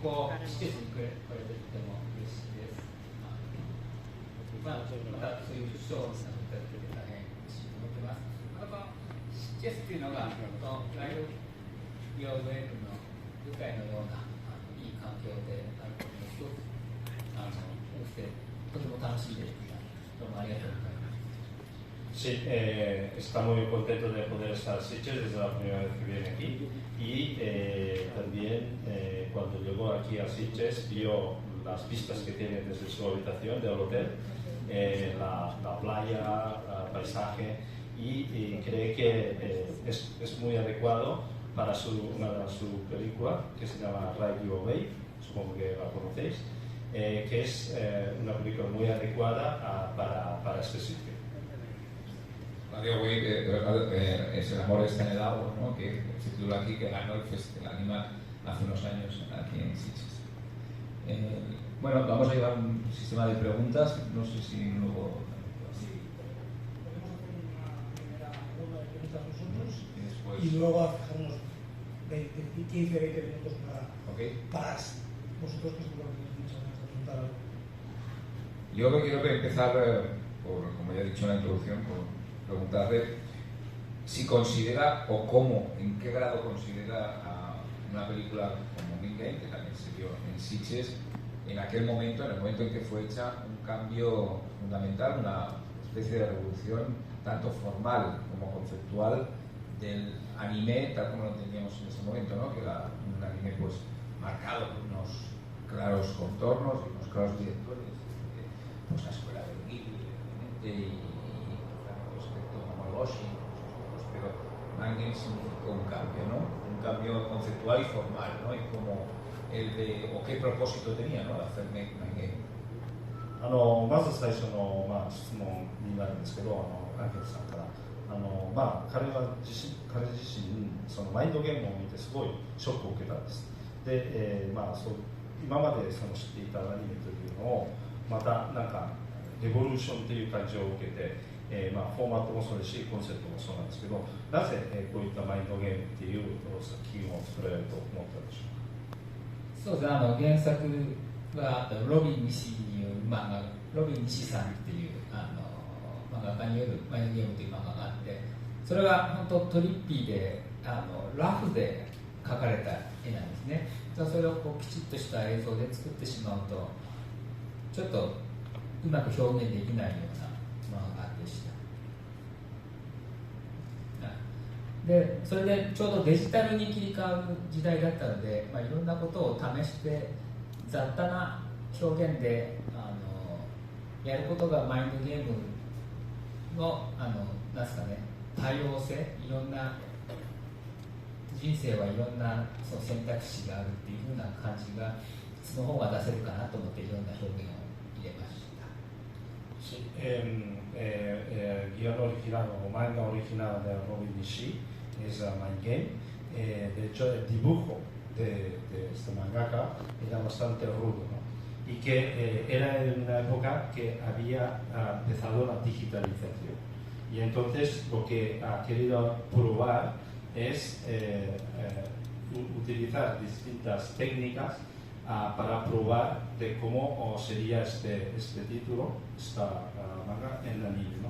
こ施設に来れてとても嬉しいです。またそういう賞をいただけて大変嬉しいと思ってます。施設というのがライドビオウェイクの愉快のようないい環境であることを一つ多くてとても楽しいです。どうもありがとうございます。Sí, está muy contento de poder estar en Sitges, es la primera vez que viene aquí y también cuando llegó aquí a Sitges vio las vistas que tiene desde su habitación del hotel, la playa, el paisaje y cree que es muy adecuado para su película que se llama Ride Your Wave, supongo que la conocéis, que es una película muy adecuada para este sitio. Radio Wave es El amor está en el agua, ¿no? Que se titula aquí, que ganó el Anima hace unos años aquí en Sitges. Bueno, vamos a llevar un sistema de preguntas, no sé si luego... Sí, podemos hacer una primera ronda de preguntas nosotros y después... y luego fijarnos 15-20 minutos para vosotros, que seguro que tenéis muchas ganas de preguntar algo. Yo quiero empezar, como ya he dicho en la introducción, por preguntarle si considera o cómo, en qué grado considera una película como Mean Game, que también se vio en Sitges, en aquel momento, en el momento en que fue hecha, un cambio fundamental, una especie de revolución tanto formal como conceptual del anime, tal como lo entendíamos en ese momento, ¿no? Que era un anime pues marcado por unos claros contornos y unos claros directores, pues la escuela de Ghibli, evidentemente, y pero Mean Game significó un cambio, ¿no? Un cambio conceptual y formal, ¿no? Y como el de, o qué propósito tenía, ¿no? De hacer Mean Game. まず最初の、質問になるんですけど、アンケルさんから彼自身そのマインドゲームを見てすごいショックを受けたんです。で、今まで知っていたアニメというのをまたなんかレボリューションという感じを受けて、フォーマットもそうですしコンセプトもそうなんですけど、なぜ、こういったマインドゲームっていう作品を作られると思ったんでしょうか。そうですね、原作はロビン西による漫画、ロビン西さんっていう漫画家によるマインドゲームという漫画があって、それは本当トリッピーでラフで描かれた絵なんですね。それをきちっとした映像で作ってしまうとちょっとうまく表現できないような漫画でした。でそれでちょうどデジタルに切り替わる時代だったので、いろんなことを試して雑多な表現でやることがマインドゲームのなんすかね、多様性、いろんな人生はいろんなその選択肢があるっていうふうな感じがその方が出せるかなと思っていろんな表現を入れました。Sí, guión original o manga original de Robin Nishi es Mind Game. De hecho, el dibujo de este mangaka era bastante rudo, ¿no? Y que era en una época que había empezado la digitalización. Y entonces lo que ha querido probar es utilizar distintas técnicas para probar de cómo sería este título, esta manga en anime, ¿no?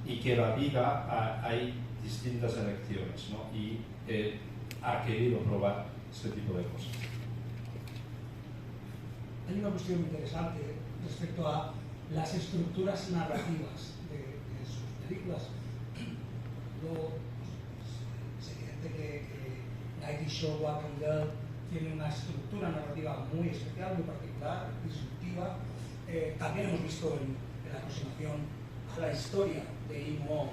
Y que la vida hay distintas elecciones, ¿no? Y ha querido probar este tipo de cosas. Hay una cuestión interesante respecto a las estructuras narrativas de sus películas. Luego, es evidente que Night Show, Walking Dead tiene una estructura narrativa muy especial, muy particular, disruptiva. También hemos visto en la aproximación a la historia de Imo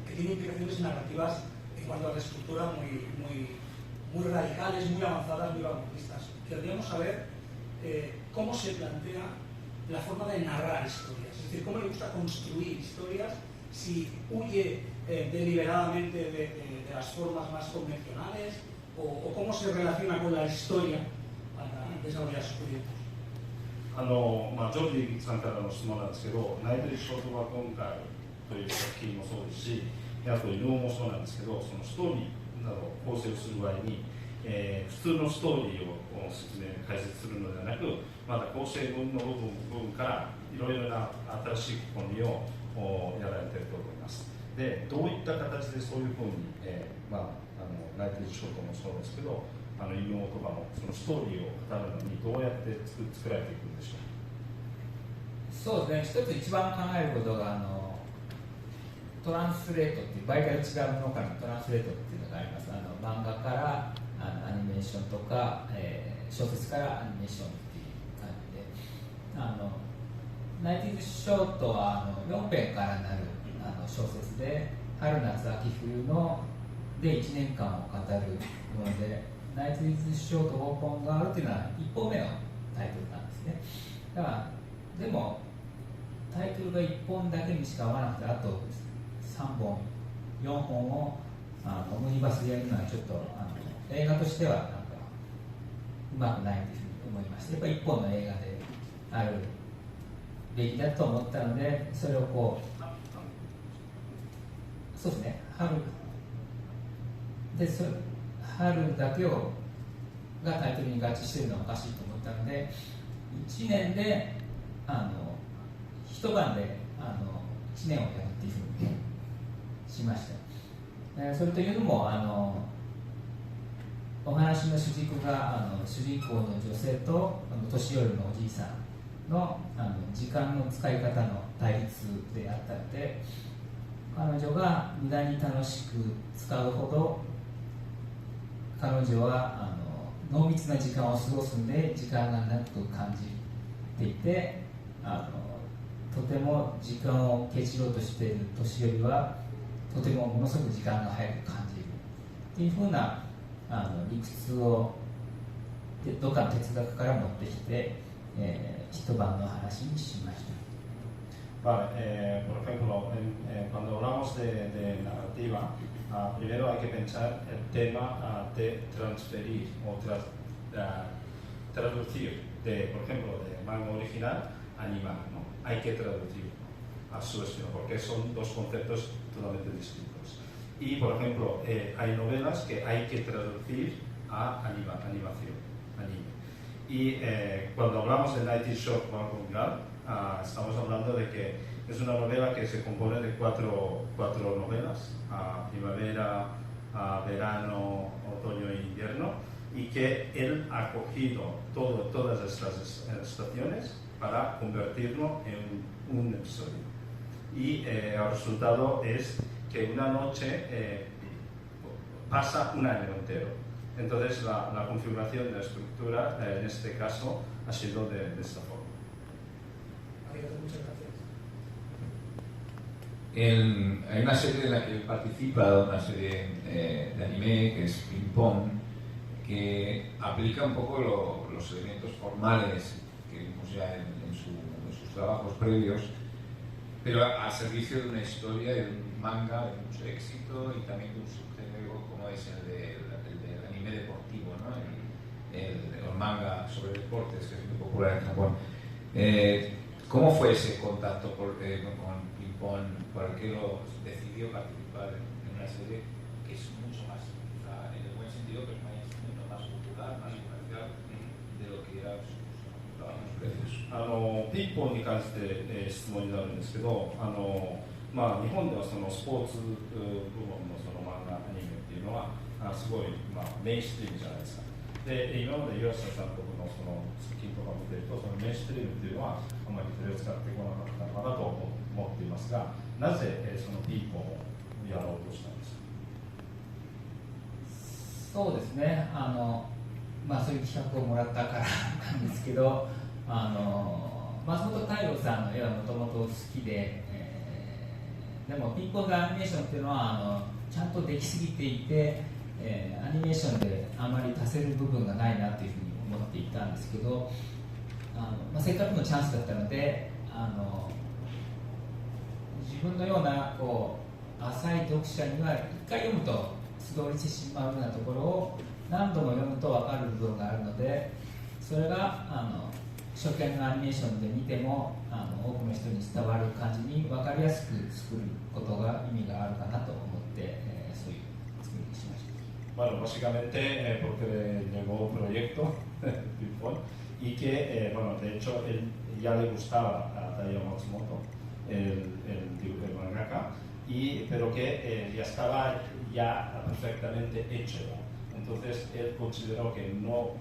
que tiene implicaciones narrativas en cuanto a la estructura muy radicales, muy avanzadas, muy vanguardistas. Querríamos saber cómo se plantea la forma de narrar historias, es decir, cómo le gusta construir historias, si huye deliberadamente de las formas más convencionales o cómo se relaciona con la historia para desarrollar sus proyectos. ジョージさんからの質問なんですけど、ナイト・ショート・ワコンカーという作品もそうですし、あと、伊能もそうなんですけど、そのストーリーなどを構成する場合に、普通のストーリーを説明解説するのではなく、また構成文の部分からいろいろな新しい試みをやられていると思います。で、どういった形でそういうふうに、ナイトショートもそうですけど、異名とかもそのストーリーを語るのにどうやって作られていくんでしょうか。そうですね、一つ一番考えることがトランスレートっていう媒体の違うものからのトランスレートっていうのがあります。漫画からアニメーションとか、小説からアニメーションっていう感じで、ナイティズショートは4編からなる小説で、春夏秋冬ので1年間を語るもので、ナイティズショートオープンガールっていうのは1本目のタイトルなんですね。だからでもタイトルが1本だけにしか合わなくて、あと3本4本をオムニバスでやるのはちょっと映画としてはなんかうまくないというふうに思いました。やっぱり1本の映画であるべきだと思ったので、それをこうそうですね、春だけをがタイトルに合致しているのはおかしいと思ったので、1年で一晩で1年をやるっていうふうにしました。それというのもお話の主軸が主人公の女性と年寄りのおじいさんの時間の使い方の対立であったので、彼女が無駄に楽しく使うほど彼女は濃密な時間を過ごすんで時間がなく感じていて、とても時間をケチろうとしている年寄りはとてもものすごく時間が早く感じるっていうふうな理屈をどっかの哲学から持ってきて、一晩の話にしました。Vale, por ejemplo, cuando hablamos de narrativa, primero hay que pensar el tema de transferir o traducir, por ejemplo, de manga original a animar, ¿no? Hay que traducir a su estilo, porque son dos conceptos totalmente distintos. Y, por ejemplo, hay novelas que hay que traducir a animación, anime. Y cuando hablamos de Night is Short estamos hablando de que es una novela que se compone de cuatro novelas, primavera, verano, otoño e invierno, y que él ha cogido todas estas estaciones para convertirlo en un episodio. Y el resultado es que una noche pasa un año entero. Entonces la configuración de la estructura en este caso ha sido de esta forma. Muchas gracias. Hay una serie en la que participa, una serie de anime que es Ping Pong, que aplica un poco los elementos formales que vimos ya en sus trabajos previos, pero al servicio de una historia, de un manga de mucho éxito y también de un subgénero como es el del anime deportivo, ¿no? El manga sobre deportes, que es muy popular en Japón. ¿Cómo fue ese contacto con Ping Pong? ¿Por qué lo decidió participar en una serie que es mucho más, en el buen sentido, que es mucho más popular, más comercial de lo que era sus trabajos previos? ピンポンに関して、質問になるんですけど、日本ではそのスポーツ部門のその漫画アニメっていうのはすごい、メインストリームじゃないですか。で、今まで岩下さんとこのその作品とか見てると、そのメインストリームっていうのはあまり取り扱ってこなかったのかなと思っていますが、なぜそのピンポンをやろうとしたんですか。そうですね、そういう企画をもらったからなんですけど、松本太陽さんの絵はもともと好きで、でもピンポンでアニメーションっていうのはちゃんとできすぎていて、アニメーションであまり足せる部分がないなというふうに思っていたんですけど、せっかくのチャンスだったので、自分のような浅い読者には一回読むと素通りしてしまうようなところを何度も読むと分かる部分があるので、それが初見のアニメーションで見ても多くの人に伝わる感じに分かりやすく作ることが意味があるかなと思って、そういう作りにしました。Bueno, básicamente porque llegó un proyecto Pinball y que, bueno, de hecho él ya le gustaba a Taiyo Matsumoto, el mangaka, pero que ya estaba ya perfectamente hecho. Entonces él consideró que no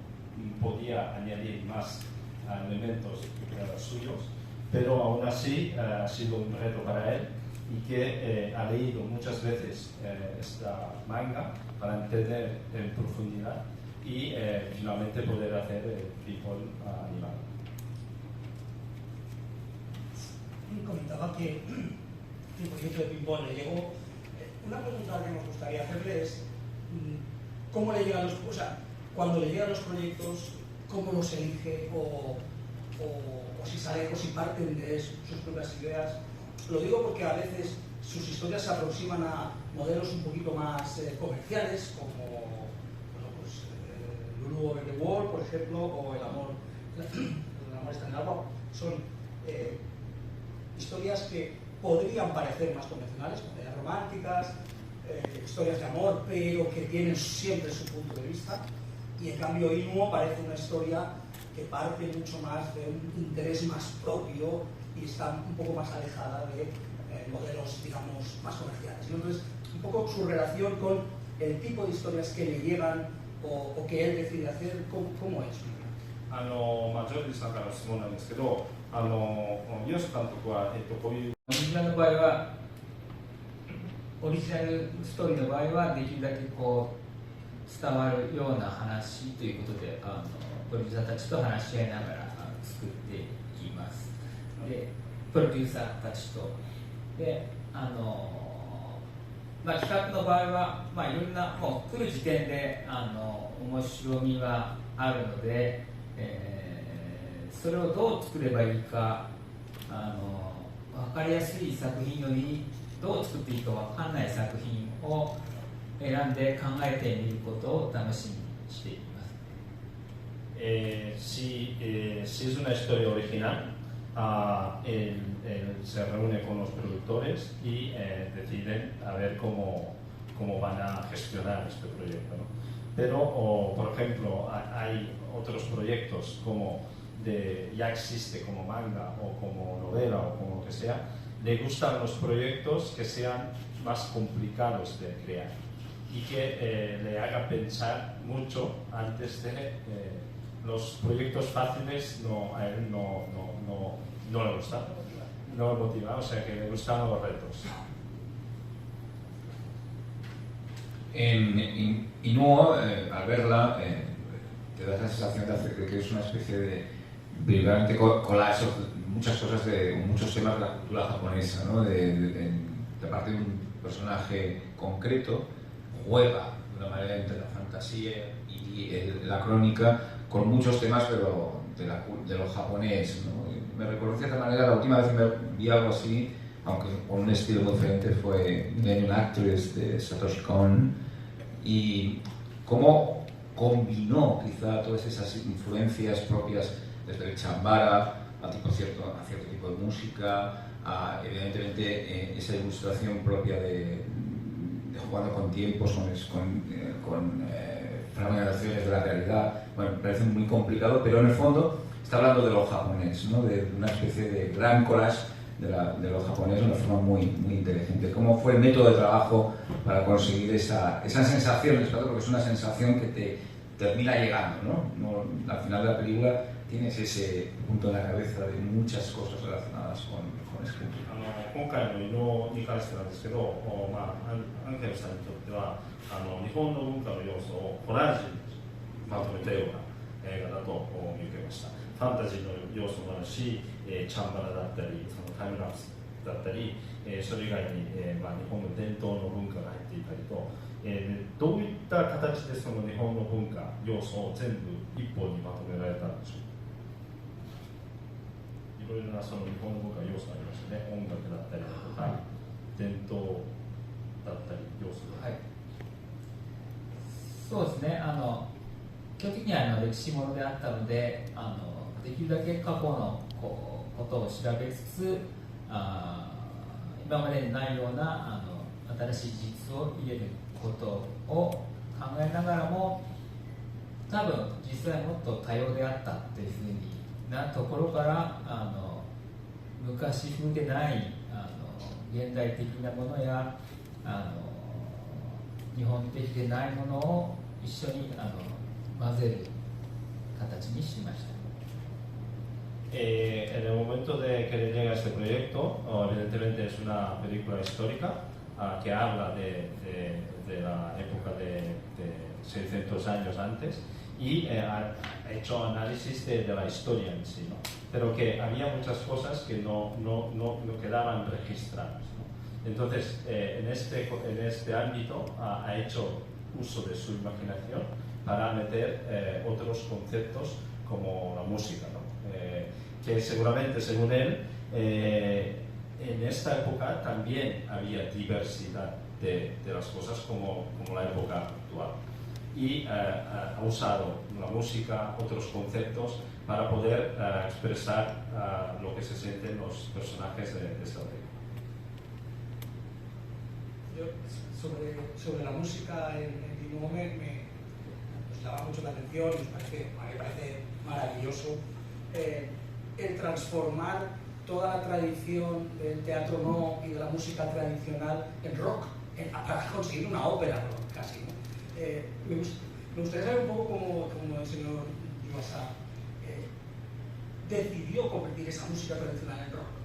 podía añadir más elementos suyos, pero aún así ha sido un reto para él y que ha leído muchas veces esta manga para entender en profundidad y finalmente poder hacer el Pinball animado. Comentaba que el proyecto de Pinball le llegó. Una pregunta que nos gustaría hacerle es ¿cómo le llegan o sea, cuando le llegan los proyectos, cómo los elige o si sale o si parten de sus propias ideas? Lo digo porque a veces sus historias se aproximan a modelos un poquito más comerciales, como bueno, pues, Lulu Over the Wall, por ejemplo, o El amor está en el agua. Son historias que podrían parecer más convencionales, comedias románticas, historias de amor, pero que tienen siempre su punto de vista. Y en cambio Inuo parece una historia que parte mucho más de un interés más propio y está un poco más alejada de modelos, digamos, más comerciales, ¿no? Entonces, un poco su relación con el tipo de historias que le llegan o que él decide hacer, ¿cómo es? マジョリーさんからの質問なんですけど、三好監督は、こういうオリジナルの場合は、オリジナルストーリーの場合はできるだけこう伝わるような話ということでプロデューサーたちと話し合いながら作っていきます。でプロデューサーたちとで企画の場合は、いろんなもう来る時点で面白みはあるので、それをどう作ればいいか分かりやすい作品よりどう作っていいか分かんない作品を選んで考えてみることを楽しみにしています。si es una historia original, él se reúne con los productores y deciden a ver cómo van a gestionar este proyecto, ¿no? Pero, por ejemplo, hay otros proyectos como ya existe como manga o como novela o como lo que sea, le gustan los proyectos que sean más complicados de crear y que le haga pensar mucho antes de los proyectos fáciles. A él no le gustan, no le motiva, o sea que le gustan los retos. En Inuo, al verla, te da la sensación de que es una especie de primeramente collage muchas cosas muchos temas de la cultura japonesa, ¿no? De partir de un personaje concreto, juega de una manera entre la fantasía y la crónica con muchos temas, pero de lo japonés, ¿no? Me recordó de cierta manera, la última vez que me vi algo así, aunque con un estilo muy diferente, fue The Actress de Satoshi Kon, y cómo combinó quizá todas esas influencias propias desde el chambara a cierto tipo de música, a evidentemente esa ilustración propia de jugando con tiempos, con fragmentaciones de la realidad. Bueno, me parece muy complicado, pero en el fondo está hablando de lo japonés, ¿no? De una especie de gran collage de lo japonés de una forma muy, muy inteligente. ¿Cómo fue el método de trabajo para conseguir esa sensación? Porque es una sensación que te termina llegando, ¿no? Al final de la película tienes ese punto en la cabeza de muchas cosas relacionadas con escritura. 今回の異能に関してなんですけど、アンケルさんにとっては日本の文化の要素をコラージュにまとめたような映画だと見受けました。ファンタジーの要素もあるし、チャンバラだったりそのタイムラプスだったり、それ以外に、日本の伝統の文化が入っていたりと、どういった形でその日本の文化要素を全部一本にまとめられたんでしょうか。いろいろなその日本の文化要素ありましたね。音楽だったりだとか、伝統だったり要素が、はい、そうですね。基本的には歴史ものであったので、できるだけ過去のことを調べつつ、今までにないような新しい事実を入れることを考えながらも、多分実際もっと多様であったっていうふうになところから、昔風でない現代的なものや日本的でないものを一緒に混ぜる形にしました。En el momento de que le llega este proyecto, evidentemente es una película histórica que habla de la época de 600 años antes y ha hecho análisis de la historia en sí, ¿no? Pero que había muchas cosas que no quedaban registradas, ¿no? Entonces, en este ámbito ha hecho uso de su imaginación para meter otros conceptos como la música, ¿no? Que seguramente, según él, en esta época también había diversidad de las cosas como la época actual. Y ha usado la música, otros conceptos, para poder expresar lo que se sienten los personajes de esta película. Sobre la música en Dinuoho me llama mucho la atención y me parece maravilloso el transformar toda la tradición del teatro no y de la música tradicional en rock, para conseguir una ópera rock casi, ¿no? Me gustaría saber un poco cómo el señor Yuasa decidió convertir esa música tradicional en rock.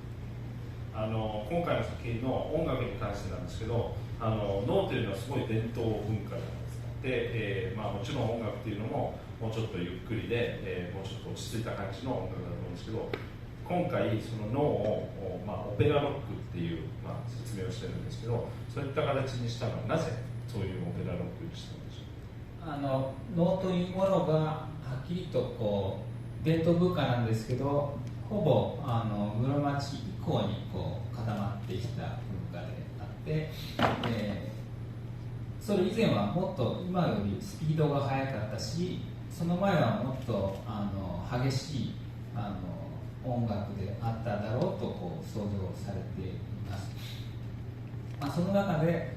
今回の作品の音楽に関してなんですけど、脳というのはすごい伝統文化じゃないですか。で、もちろん音楽っていうのももうちょっとゆっくりで、もうちょっと落ち着いた感じの音楽だと思うんですけど、今回その脳を、オペラロックっていう、説明をしてるんですけど、そういった形にしたのはなぜそういうオペラロックにしたんでしょう。能というものがはっきりと伝統文化なんですけど、ほぼ室町以降に固まってきた文化であって、それ以前はもっと今よりスピードが速かったし、その前はもっと激しい音楽であっただろうと想像されています。その中で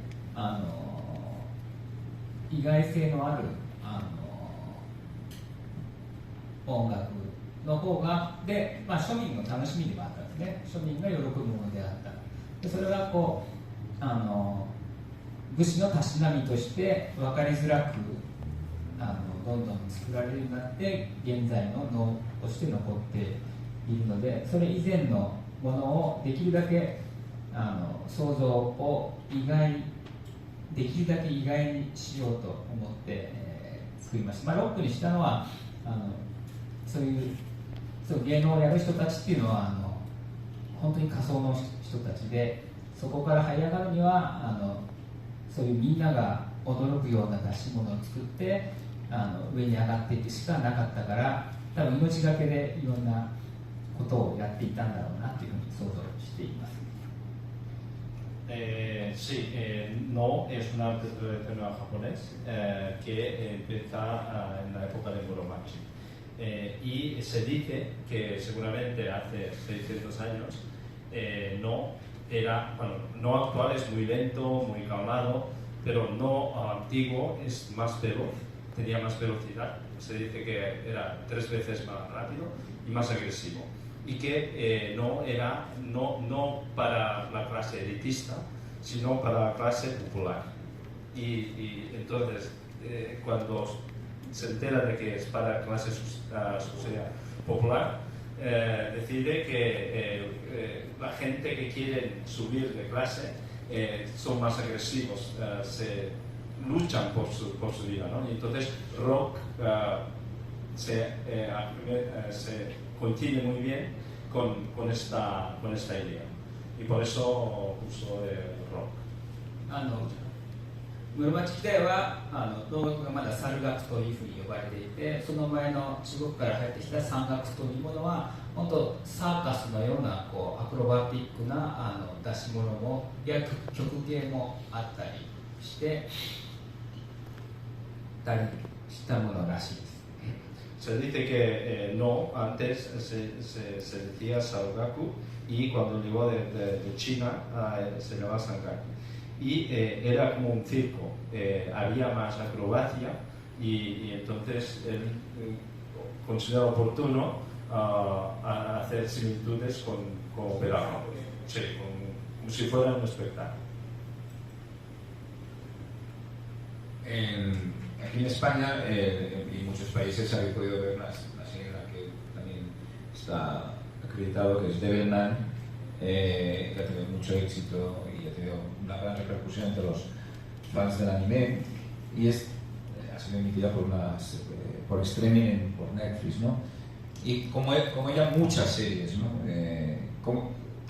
意外性のある音楽の方が庶民の楽しみでもあったんですね。庶民が喜ぶものであった。でそれが武士のたしなみとして分かりづらくどんどん作られるようになって現在の能として残っているので、それ以前のものをできるだけ想像をできるだけ意外にしようと思って、作りました。ロックにしたのはそう芸能をやる人たちっていうのは本当に仮想の人たちで、そこから這い上がるにはそういうみんなが驚くような出し物を作って上に上がっていくしかなかったから、多分命がけでいろんなことをやっていたんだろうなというふうに想像しています。Sí, no es un arte tradicional japonés que empieza en la época de Muromachi. Y se dice que seguramente hace 600 años no actual es muy lento, muy calmado, pero no antiguo es más veloz, tenía más velocidad. Se dice que era 3 veces más rápido y más agresivo. Y que no era no para la clase elitista, sino para la clase popular. Y entonces, cuando se entera de que es para la clase social popular, decide que la gente que quiere subir de clase son más agresivos, se luchan por su vida, ¿no? Y entonces rock se coincide muy bien con esta idea, y por eso uso el rock. 室町時代は能楽がまだ猿楽というふうに呼ばれていて、その前の中国から入ってきた山楽というものは本当サーカスのようなアクロバティックな出し物もや曲芸もあったりしてたりしたものらしいです。Se dice que no, antes se decía Saogaku, y cuando llegó de China se llamaba Sangaku. y era como un circo, había más acrobacia y entonces él consideraba oportuno hacer similitudes con opera, sí, como si fuera un espectáculo. Aquí en España y en muchos países habéis podido ver una serie en la que también está acreditado, que es Devilman, que ha tenido mucho éxito y ha tenido una gran repercusión entre los fans del anime, y ha sido emitida por streaming por Netflix, ¿no? Y como ella, muchas series, ¿no?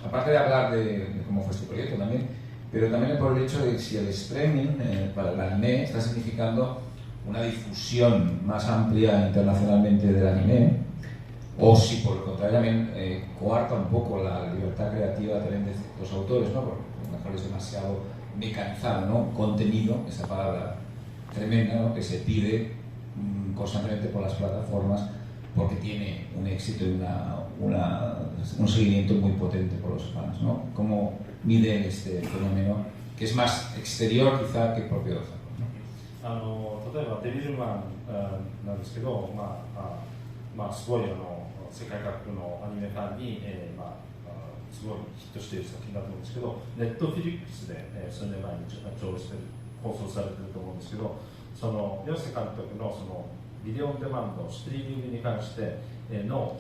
Aparte de hablar de cómo fue este proyecto también, pero también por el hecho de que si el streaming para el anime está significando una difusión más amplia internacionalmente del anime, o si por el contrario también coarta un poco la libertad creativa también de los autores, ¿no? Porque a lo mejor es demasiado mecanizado, ¿no? Contenido, esa palabra tremenda, ¿no? Que se pide constantemente por las plataformas porque tiene un éxito y un seguimiento muy potente por los fans, ¿no? ¿Cómo miden este fenómeno, que es más exterior quizá que propio de Japón, ¿no? 例えばデビルマンなんですけど、すごい世界各国のアニメファンに、すごいヒットしている作品だと思うんですけど、ネットフィリックスで、数年前に放送されていると思うんですけど、その岩瀬監督のそのビデオオンデマンド、ストリーミングに関しての、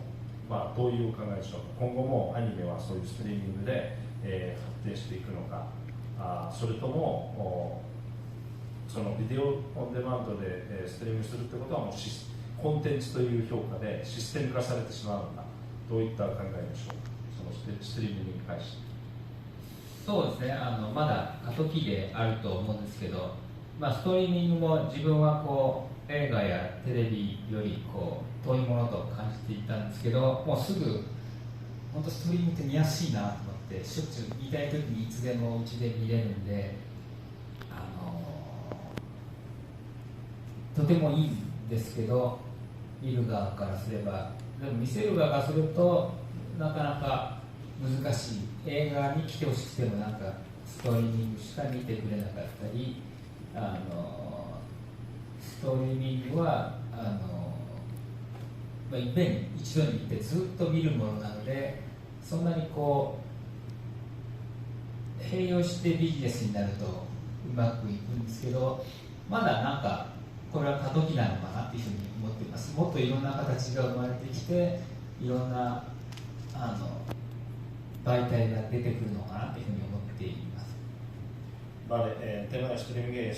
どういう考えでしょうか。今後もアニメはそういうストリーミングで、発展していくのか、それともそのビデオオンデマンドで、ストリーミングするってことはもうコンテンツという評価でシステム化されてしまうのか、どういった考えでしょうか。そのストリーミングに関して。そうですね、まだ過渡期であると思うんですけど、ストリーミングも自分は映画やテレビより遠いものと感じていたんですけど、もうすぐ本当ストリーミングって見やすいなと思って、しょっちゅう見たい時にいつでもうちで見れるんで、とてもいいんですけど、見る側からすれば、でも見せる側からするとなかなか難しい。映画に来てほしくてもストリーミングしか見てくれなかったり、ストリーミングはいっぺんに一度に行ってずっと見るものなので、そんなに併用してビジネスになるとうまくいくんですけど、まだこれは過渡期なのかなっていうふうに思っています。もっといろんな形が生まれてきて、いろんな媒体が出てくるのかなというふうに思っています。Vale, el tema de streaming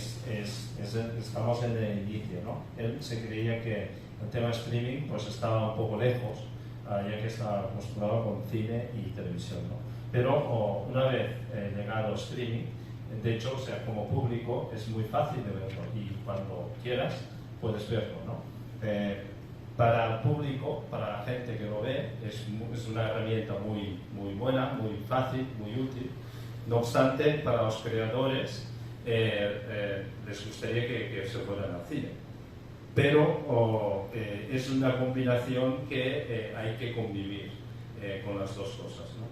estamos en el inicio, ¿no? Él se creía que el tema de streaming pues estaba un poco lejos, ya que estaba acostumbrado con cine y televisión, ¿no? Pero una vez llegado streaming, de hecho, o sea, como público es muy fácil de verlo y cuando quieras puedes verlo, ¿no? Para el público, para la gente que lo ve, es una herramienta muy, muy buena, muy fácil, muy útil. No obstante, para los creadores les gustaría que se fueran al cine. Pero es una combinación que hay que convivir con las dos cosas, ¿no?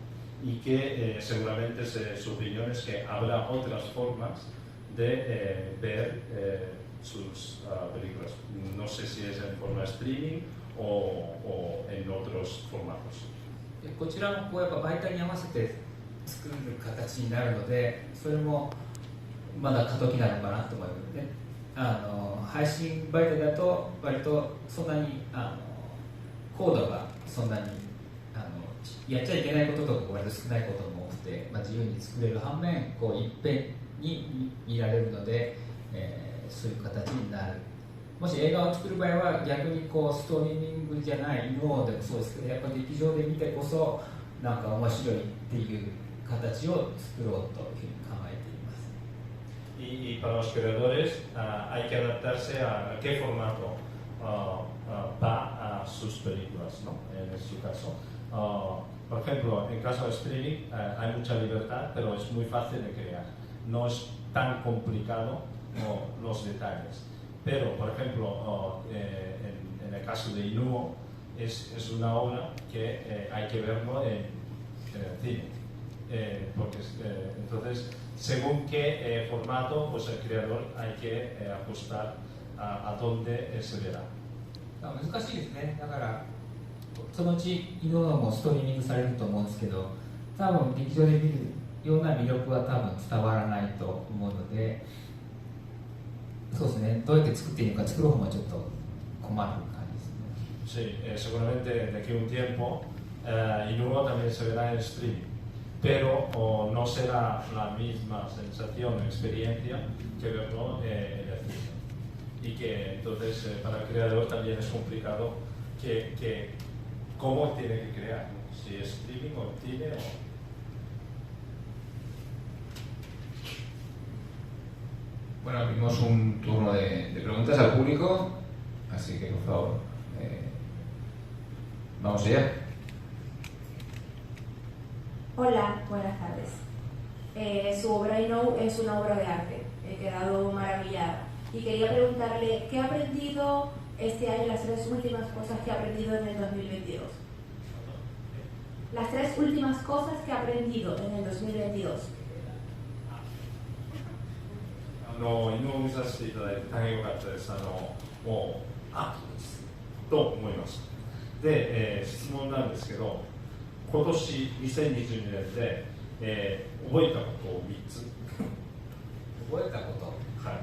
Y que seguramente su opinión es que habrá otras formas de ver sus películas. No sé si es en forma streaming o en otros formatos. こちらもやっぱ媒体に合わせて作る形になるので、それもまだ過渡期なのかなと思いますね。配信媒体だと割とそんなにコードがそんなにやっちゃいけないこととか割と少ないことも多くて、自由に作れる反面いっぺんに見られるので、そういう形になる。もし映画を作る場合は逆にストリーミングじゃないのでもそうですけど、やっぱり劇場で見てこそ面白いっていう形を作ろうというふうに考えています。Y para los creadores hay que adaptarse a qué formato va a sus películas, ¿no? En su caso. Por ejemplo, en caso de streaming hay mucha libertad, pero es muy fácil de crear. No es tan complicado los detalles. Pero, por ejemplo, en el caso de Inuo, es una obra que hay que verlo en el cine. porque, entonces, según qué formato, pues el creador hay que ajustar a dónde se verá. 難しいですね。だからそのうち犬のもストリーミングされると思うんですけど、多分劇場で見るような魅力は多分伝わらないと思うので、そうですね。どうやって作っていいのか、作る方もちょっと困る感じですね。Sí, seguramente de aquí a un tiempo Inugo también se verá en streaming, pero no será la misma sensación o experiencia que verlo en el cine. Y que entonces para el creador también es complicado que cómo tiene que crear, ¿no? Si es streaming o cine o... Bueno, abrimos un turno de preguntas al público, así que por favor, vamos allá. Hola, buenas tardes. Su obra Inou es una obra de arte. He quedado maravillada. Y quería preguntarle, ¿qué ha aprendido este año, las 3 últimas cosas que ha aprendido en el 2022? Las 3 últimas cosas que ha aprendido en el 2022. 犬を見させていただいて大変良かったです。もうアートですと思いました。で、質問なんですけど、今年2022年で、覚えたことを3つ覚えたこと、はい、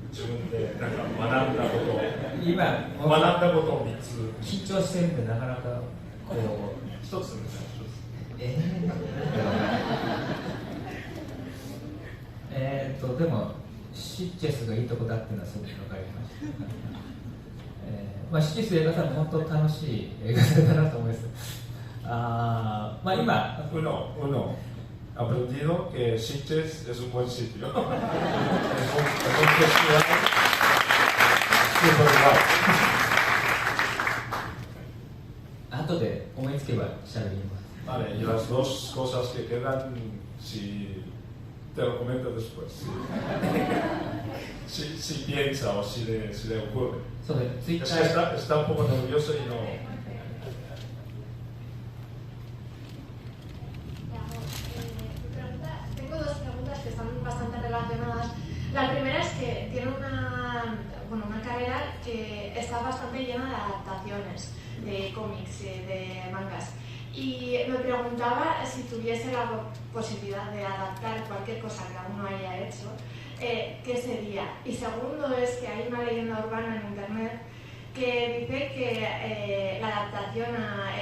自分でなんか学んだことを今学んだことを3つ緊張してるんでなかなかこう1つでも1つでもシッチェスがいいとこだっていうのはすごく分かりましたまあ、シッチェス映画さんも本当楽しい映画だなと思います。まあ今uno aprendido que Sitges es un buen sitio. Es un festival súper guay. 後で思いつけば喋ります。Vale, y las dos cosas que quedan, si te lo comento después. Si piensa o si le ocurre. そうで、ツイッ Es タ que ー está un poco nervioso y no. Tengo 2 preguntas que están bastante relacionadas. La primera es que tiene una carrera que está bastante llena de adaptaciones de cómics, de mangas. Y me preguntaba si tuviese la posibilidad de adaptar cualquier cosa que aún no haya hecho, ¿qué sería? Y segundo es que hay una leyenda urbana en internet que dice que la adaptación a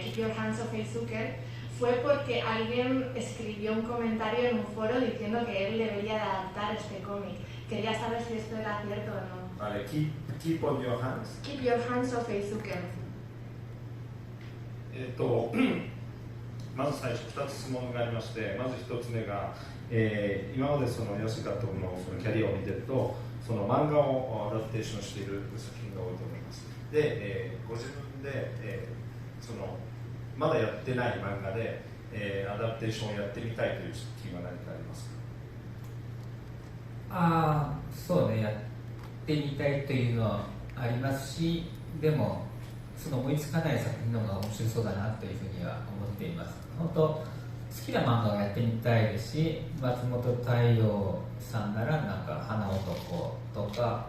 Keep Your Hands Off Zucker fue porque alguien escribió un comentario en un foro diciendo que él debería de adaptar este cómic. Quería saber si esto era cierto o no. Vale, keep on your hands. Keep Your Hands Off Zucker. まず最初2つ質問がありまして、まず1つ目が、今までその安監督のそのキャリアを見てると、その漫画をアダプテーションしている作品が多いと思います。で、ご自分で、そのまだやってない漫画で、アダプテーションをやってみたいという作品は何かありますか？そうね、やってみたいというのはありますし、でもその思いつかない作品の方が面白そうだなというふうには思っています。本当好きな漫画をやってみたいですし、松本太陽さんならなんか花男とか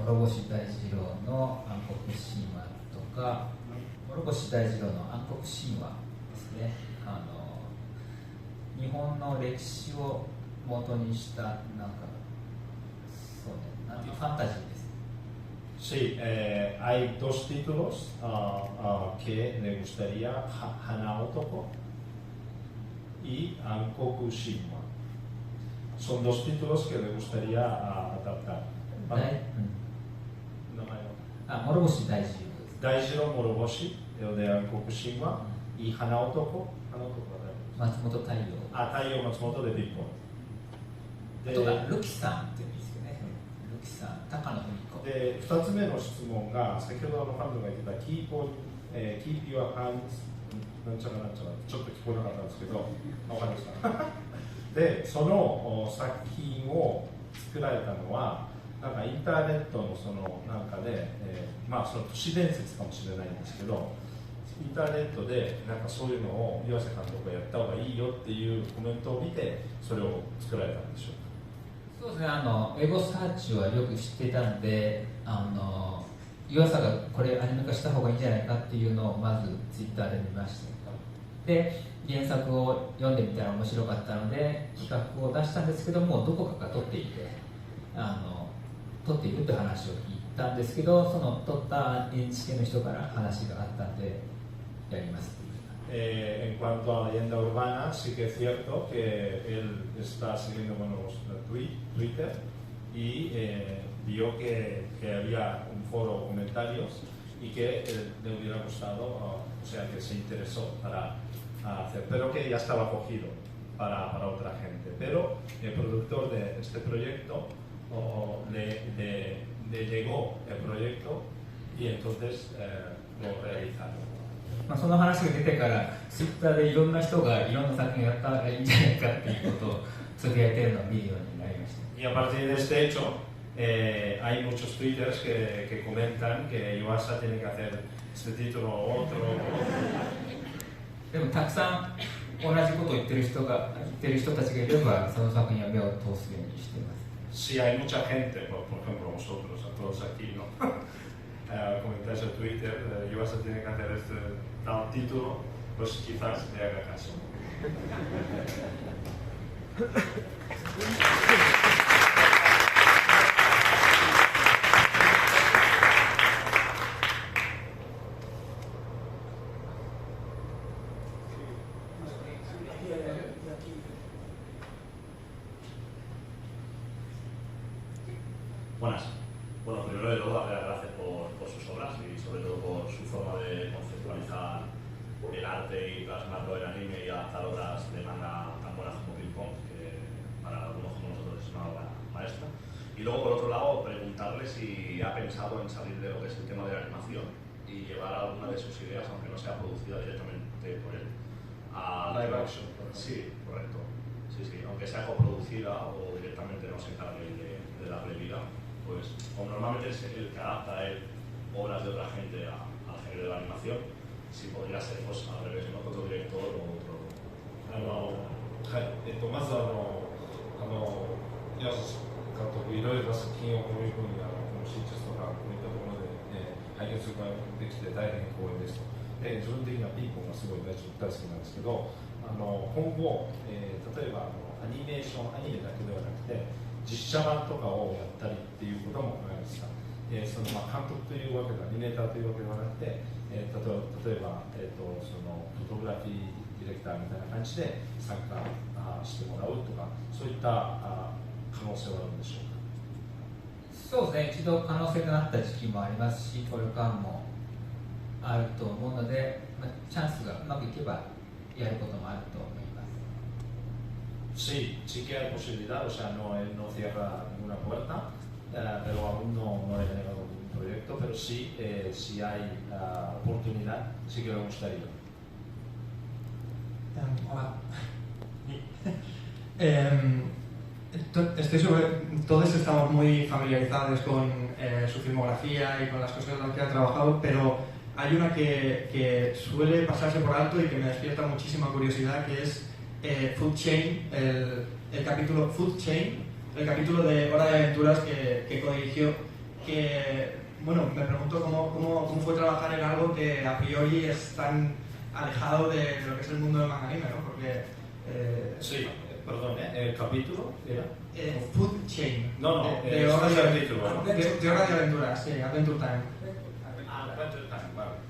諸星大二郎の暗黒神話とか諸星大二郎の暗黒神話ですね。日本の歴史を元にしたなんかそうね、なんていうファンタジーです。Sí, hay 2 títulos que me gustaría, Hana Otoko y Ankoku Shinwa. Son 2 títulos que me gustaría adaptar. ¿Vale? Moroboshi Daijiro. Daijiro Moroboshi, de Ankoku Shinwa, y Hana Otoko. Matsumoto Taiyo. Taiyo Matsumoto de Big Boy. とか、ルキさんっていうんですよね。ルキさん、高野文子。で、2つ目の質問が、先ほどファンドが言ってたKeep Your Hands なんちゃらなんちゃら、ちょっと聞こえなかったんですけど、わかりましたで、その作品を作られたのは、なんかインターネットのそのなんかで、まあその都市伝説かもしれないんですけど、インターネットでなんかそういうのを岩瀬監督がやった方がいいよいよっていうコメントを見てそれを作られたんでしょうか。そうですね、エゴサーチはよく知っていたので、湯浅がこれアニメ化した方がいいんじゃないかっていうのをまずツイッターで見ました。で、原作を読んでみたら面白かったので企画を出したんですけども、どこかが撮っていて撮っているって話を聞いたんですけど、その撮った NHK の人から話があったんでやります。En cuanto a la leyenda urbana, sí que es cierto que él está siguiendo Twitter y vio que había un foro de comentarios y que le hubiera gustado, o sea, que se interesó para hacer, pero que ya estaba cogido para otra gente. Pero el productor de este proyecto le llegó el proyecto y entonces lo realizaron. その話が出てからツイッターでいろんな人がいろんな作品をやったらいいんじゃないかっていうことをつぶやいてるのを見るようになりました。 Y a partir de este hecho, hay muchos twitters que comentan que Yuasa tiene que hacer este título o otro. でもたくさん同じことを言ってる人たちがいれば、その作品は目を通すようにしています。 Si hay mucha gente, por ejemplo vosotros, a todos aquí, ¿no? Comentáis en Twitter, Yuasa tiene que hacer este tal título, pues quizás le haga caso. Buenas. Bueno, primero de todo, darle las gracias por sus obras y sobre todo por su forma de conceptualizar el arte y plasmarlo en anime y adaptar obras de manga tan buenas como Ping Pong, que para algunos como nosotros es una obra maestra. Y luego, por otro lado, preguntarle si ha pensado en salir de lo que es el tema de la animación y llevar alguna de sus ideas, aunque no sea producida directamente por él, a Live action. Sí, correcto. Sí, sí, aunque sea coproducida o directamente no se encargue de darle vida, pues como normalmente es el que adapta obras de otra gente al género de la animación, si podría ser pues al revés, ¿no? Otro director o otro. まず岩佐監督いろいろな作品をこういうふうにこの新設とかこういったところで、拝見することができて大変光栄ですと。で自分的にはピンポンがすごい大好きなんですけど、今後、例えばアニメーションアニメだけではなくて実写版とかをやったりっていうことも考えました。その監督というわけでアニメーターというわけではなくて、例えば、そのフォトグラフィーディレクターみたいな感じで参加してもらうとか、そういった可能性はあるんでしょうか。そうですね、一度可能性となった時期もありますし、これからもあると思うので、チャンスがうまくいけばやることもあると思います。 Sí, sí que hay posibilidad, o sea, él no cierra ninguna puerta, pero aún no ha generado ningún proyecto, pero sí, si hay oportunidad, sí que le gustaría. Hola. Todos estamos muy familiarizados con su filmografía y con las cosas en las que ha trabajado, pero hay una que suele pasarse por alto y que me despierta muchísima curiosidad, que es Food Chain, el capítulo Food Chain, el capítulo de Hora de Aventuras que codirigió, que, bueno, me pregunto cómo fue trabajar en algo que a priori es tan alejado de lo que es el mundo del manga anime, ¿no? Porque... sí, perdón, ¿el capítulo era? Food Chain. No, de Hora de Aventuras, sí, Adventure Time. Adventure Time, vale.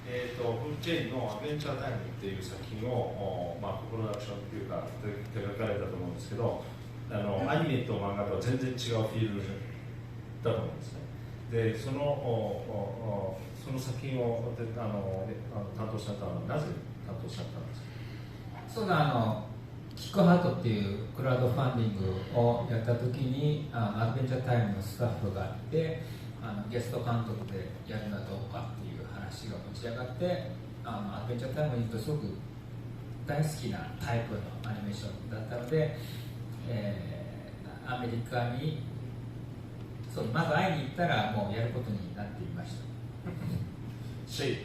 フーチェインのアベンチャータイムっていう作品を、プロダクションっていうか手がかれたと思うんですけど、アニメと漫画とは全然違うフィールドだと思うんですね。で、その作品を担当されたのはなぜ担当されたんですか。そうだ、キックハートっていうクラウドファンディングをやった時にアドベンチャータイムのスタッフがあってゲスト監督でやるのはどうかっていう話が持ち上がってアドベンチャータイムにとすごく大好きなタイプのアニメーションだったので、アメリカにまず会いに行ったらもうやることになっていました。Sí,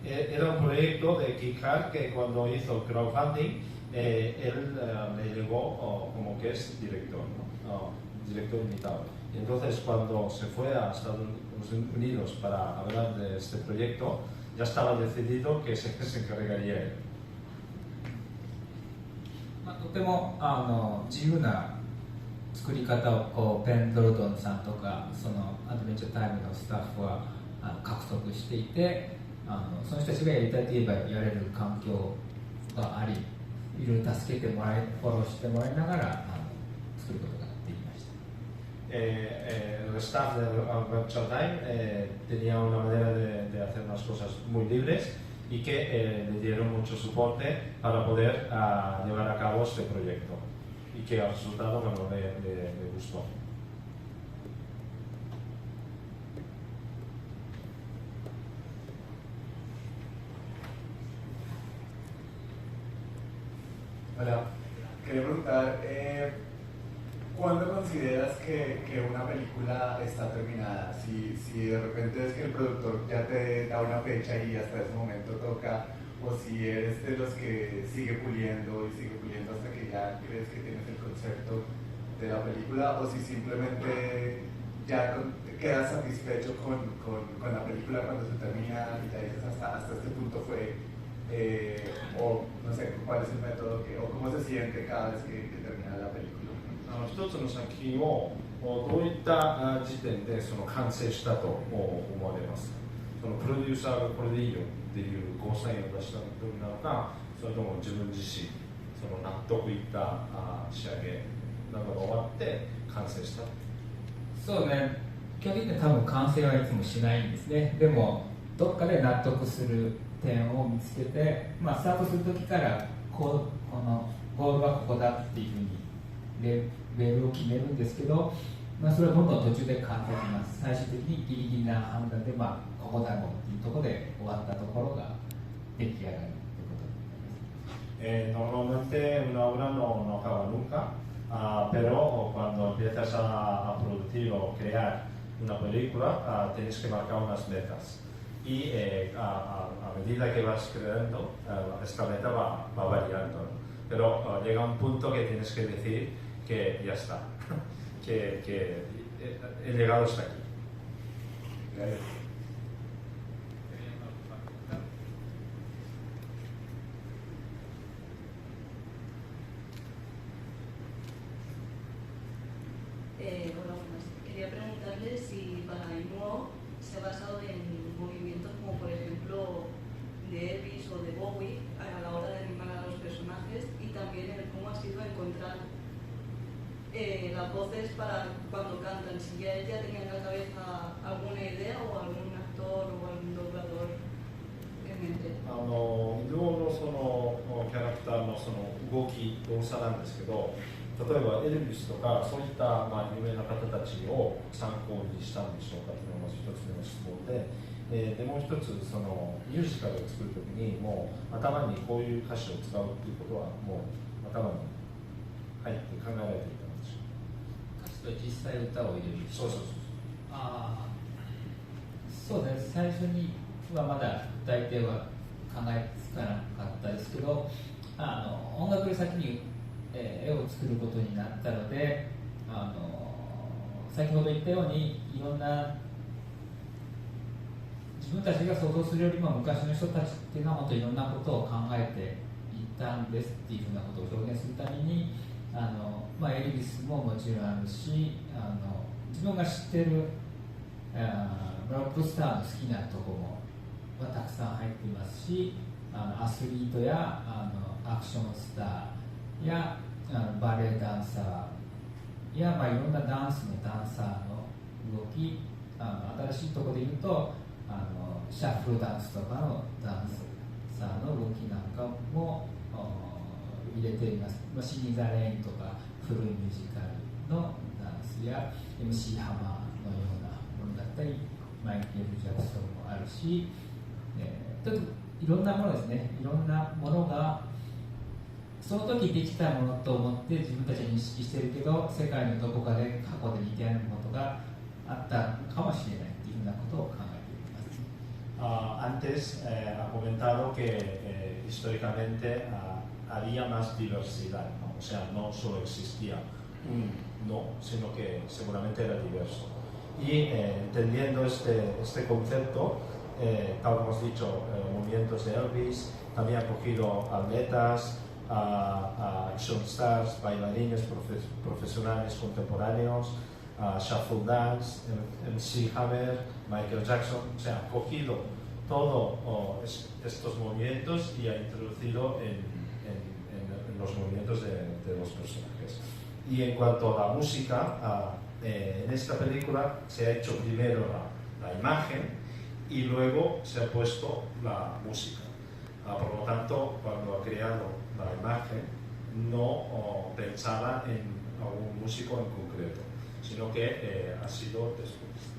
era un proyecto de Kit Hart que cuando hizo crowdfunding, él le llegó como que es director, ¿no? Director invitado. Y entonces cuando se fue a Estados Unidos para hablar de este proyecto, ya estaba decidido que se encargaría él. とても自由な作り方をこうペンドルトンさんとかそのアドベンチャータイムのスタッフは獲得していて、その人たちがやりたいと言えばやれる環境があり、いろいろ助けてもらいフォローしてもらいながら作ることができました。El staff de Adventure Time tenía una manera de hacer las cosas muy libres y que le dieron mucho soporte para poder llevar a cabo este proyecto y que el resultado bueno, le gustó. Hola, quería preguntar, ¿cuándo consideras que una película está terminada? Si de repente es que el productor ya te da una fecha y hasta ese momento toca, o si eres de los que sigue puliendo hasta que ya crees que tienes el concepto de la película, o si simplemente ya quedas satisfecho con la película cuando se termina y ya dices hasta este punto fue, o no sé cuál es el método o cómo se siente cada vez que termina la película. 一つの作品をどういった時点でその完成したと思われます。そのプロデューサーがこれでいいよっていうゴーサインを出した時なのか、それとも自分自身その納得いった仕上げなどが終わって完成した。そうね、基本的には多分完成はいつもしないんですね。でもどっかで納得する点を見つけて、スタートする時からこのゴールはここだっていうふうにレベルを決めるんですけど、それはどんどん途中で変わってきます。最終的にギリギリな判断で、ここだろうっていうところで終わったところが出来上がるということになります。Normalmente una obra no acaba nunca, pero cuando empiezas a producir o crear una película tienes que marcar unas metas y a medida que vas creando esta meta va variando, ¿no? Pero llega un punto que tienes que decir que ya está, que he llegado hasta aquí. Gracias. Hola, buenas. Quería preguntarle si para Inuo se ha basado en movimientos como por ejemplo de Elvis o de Bowie a la hora de animar a los personajes, y también en cómo ha sido encontrar las voces para cuando cantan, si ya ella tenía en la cabeza alguna idea o algún actor o algún doblador en mente. 医療のそのキャラクターのその動き動作なんですけど、例えばエルビスとかそういった有名な方たちを参考にしたんでしょうかというのがまず一つ目の質問で、でもう一つそのミュージカルを作るときにもう頭にこういう歌詞を使うっていうことはもう頭に入って考えられていたんでしょう。歌詞と実際歌を入れる。そうそうそう。そうです。最初にはまだ大体は考えつかなかったですけど、音楽より先に絵を作ることになったので、先ほど言ったようにいろんな自分たちが想像するよりも昔の人たちっていうのは本当にいろんなことを考えていたんですっていうふうなことを表現するためにエルビスももちろんあるし自分が知ってるロックスターの好きなところもたくさん入っていますしアスリートやアクションスターやバレエダンサーや、いろんなダンスのダンサーの動き新しいところで言うとシャッフルダンスとかのダンサーの動きなんかも入れています。シニー・ザ・レインとか古いミュージカルのダンスや MC ハマーのようなものだったりマイケル・ジャクソンもあるし、いろんなものですね。いろんなものがその時できたものと思って自分たちは認識しているけど世界のどこかで過去で似たようなことがあったかもしれないというふうなことを考えています。Antes ha comentado que históricamente había más diversidad, ¿no? O sea, no solo existía un no, sino que seguramente era diverso. Y entendiendo este concepto, tal como hemos dicho, movimientos de Elvis, también ha cogido atletas, action stars, bailarines profesionales contemporáneos, shuffle dance, MC Hammer, Michael Jackson, o sea, ha cogido todos estos movimientos y ha introducido en los movimientos de los personajes. Y en cuanto a la música, en esta película se ha hecho primero la imagen y luego se ha puesto la música. Por lo tanto, cuando ha creado la imagen, no pensaba en algún músico en concreto, sino que ha sido después.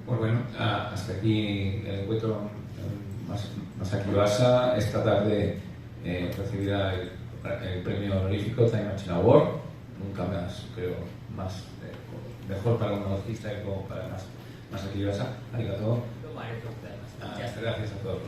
Pues bueno, hasta aquí el encuentro Masaki Yuasa. Esta tarde recibirá el premio honorífico Time Machine Award. Nunca más, creo, mejor para un artista que como para Masaki Yuasa. Arigato. Gracias. Gracias a todos.